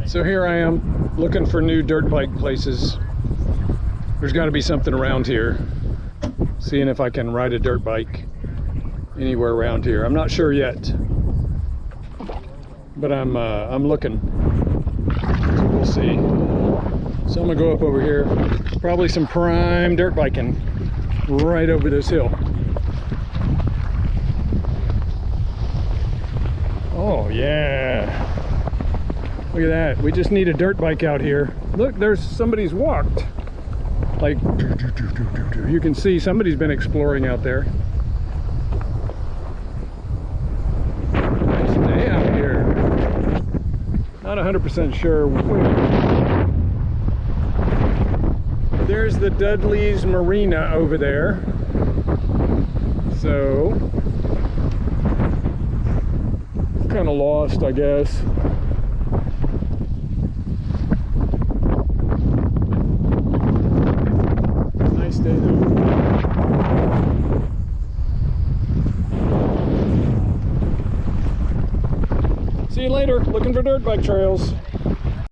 So here I am looking for new dirt bike places. There's got to be something around here. Seeing if I can ride a dirt bike anywhere around here. I'm not sure yet, but I'm looking. So we'll see. So I'm gonna go up over here. Probably some prime dirt biking right over this hill. Oh yeah. Look at that. We just need a dirt bike out here. Look, there's somebody's walked. Like, you can see somebody's been exploring out there. Nice day out here. Not 100% sure. There's the Dudley's Marina over there. So, kind of lost, I guess. Nice day though. See you later. Looking for dirt bike trails.